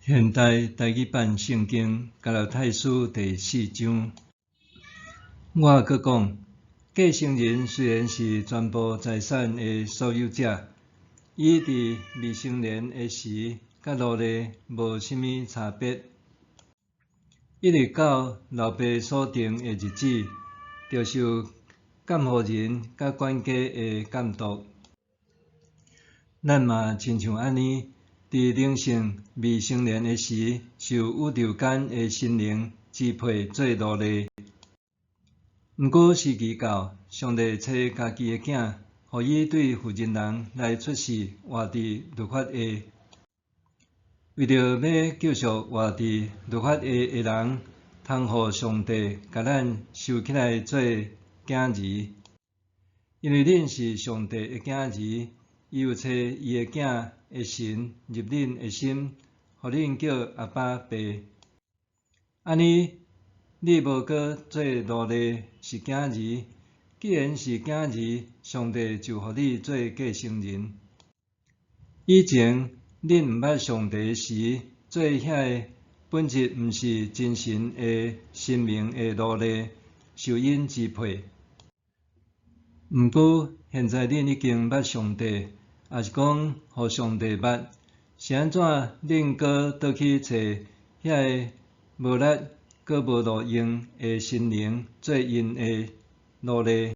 现代台语版圣经加拉太书第4章。我阁讲，继承人虽然是全部财产的所有者，伊伫未成年的时，甲奴隶无甚物差别。一直到老爸所定的日子，就受监护人甲管家的监督。咱嘛亲像安尼。伫灵性未成年的时，受宇宙间的心灵支配做奴隶。毋过时期到，上帝找家己的囝，予伊对负责人来出世，活伫律法下。为着要救赎活伫律法下的人，通互上帝甲咱收起来做囝儿。因为恁是上帝的囝儿，伊有找伊的囝。的神入恁的心，互恁叫阿爸爸。安尼，你无搁做奴隶，是囝儿。既然是囝儿，上帝就互你做继承人。以前恁毋捌上帝的时，做遐本质毋是真神的生命的奴隶，受因支配。毋过现在恁已经捌上帝。也是讲，互上帝捌，是安怎？恁搁倒去找遐个无力、搁无路用的心灵做因的奴隶？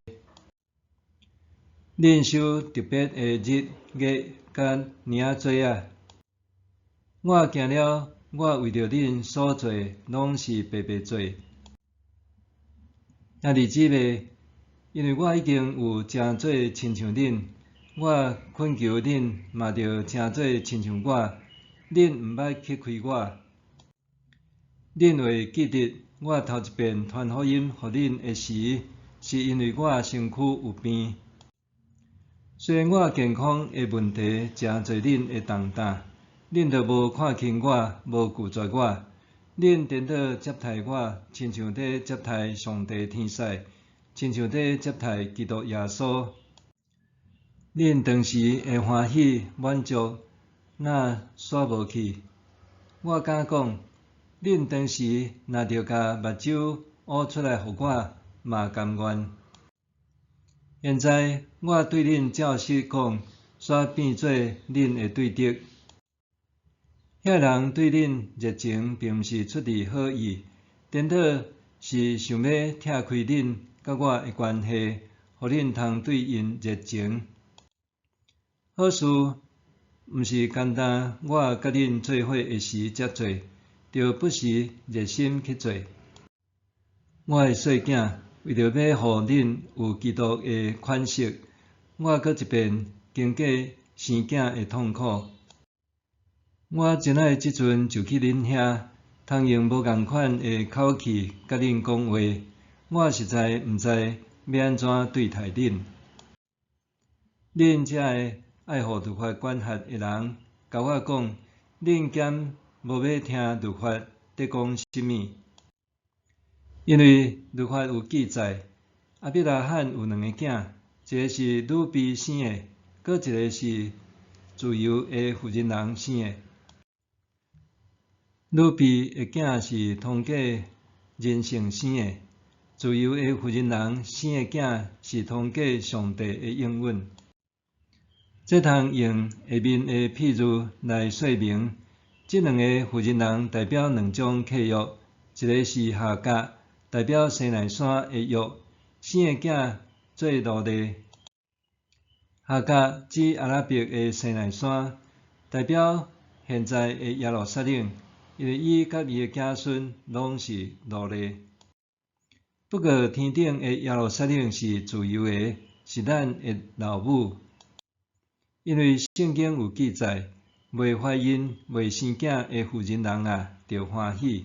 恁守特别的日月甲年仔节啊！我惊了，我为着恁所做，拢是白白做。兄弟姊妹，因为我已经有诚做亲像恁。我恳求恁嘛着诚做亲像我，恁毋捌去开我。恁会记得我头一遍传福音互恁的时，是因为我身躯有病。虽然我健康的问题诚侪恁会重担，恁着无看轻我，无拒绝我，恁颠倒接待我，亲像在接待上帝天使，亲像在接待基督耶稣。恁当时会欢喜满足，若煞无去。我敢讲，恁当时若着甲目睭乌出来互我，嘛甘愿。现在我对恁照实讲，煞变做恁的对敌。遐人对恁热情，并毋是出于好意，颠倒是想要拆开恁甲我的关系，互恁通对因热情。好事毋是简单，我甲恁做伙的时才做，着不时热心去做。我的细囝，为着要互恁有基督的款式，我搁一遍经过生囝的痛苦。我真爱即阵就去恁遐，通用无共款的口气甲恁讲话，我实在毋知要安怎对待恁。恁遮个爱护律法管辖的人，甲我讲，恁兼无要听律法在讲甚物，因为律法有记载，亚伯拉罕有2个囝，一个是女婢生的，搁一个是自由的妇人人生的。女婢的囝是通过人性生的，自由的妇人人生的囝是通过上帝的应允。这通用下面的譬如来说明，这2个妇人人代表2种契约，一个是夏甲，代表西奈山的约，生的囝做奴隶。夏甲指阿拉伯的西奈山，代表现在的耶路撒冷，因为伊甲伊的子孙拢是奴隶。不过天顶的耶路撒冷是自由的，是咱的老母。因为圣经有记载，未怀孕、未生囝的妇人人啊，着欢喜；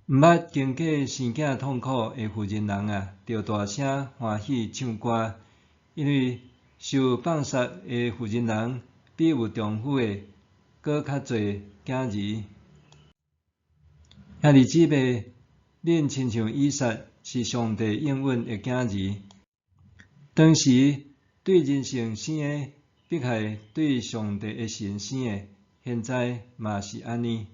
毋捌经过生囝痛苦的妇人人啊，着大声欢喜唱歌。因为受放杀的妇人人，比有丈夫的搁较侪囝儿。兄弟姊妹，恁亲像以撒，是上帝应允的囝儿。当时对人性生的，比起对上帝的神生的，现在嘛是安尼。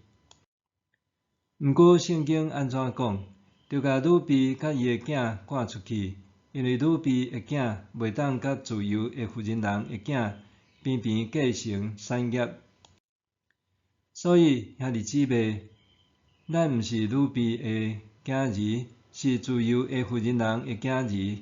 毋过圣经安怎讲？着甲女婢甲伊个囝赶出去，因为女婢个囝袂当甲自由个妇人人个囝平平继承产业。所以兄弟姊妹，咱毋是女婢个囝儿，是自由个妇人人个囝儿。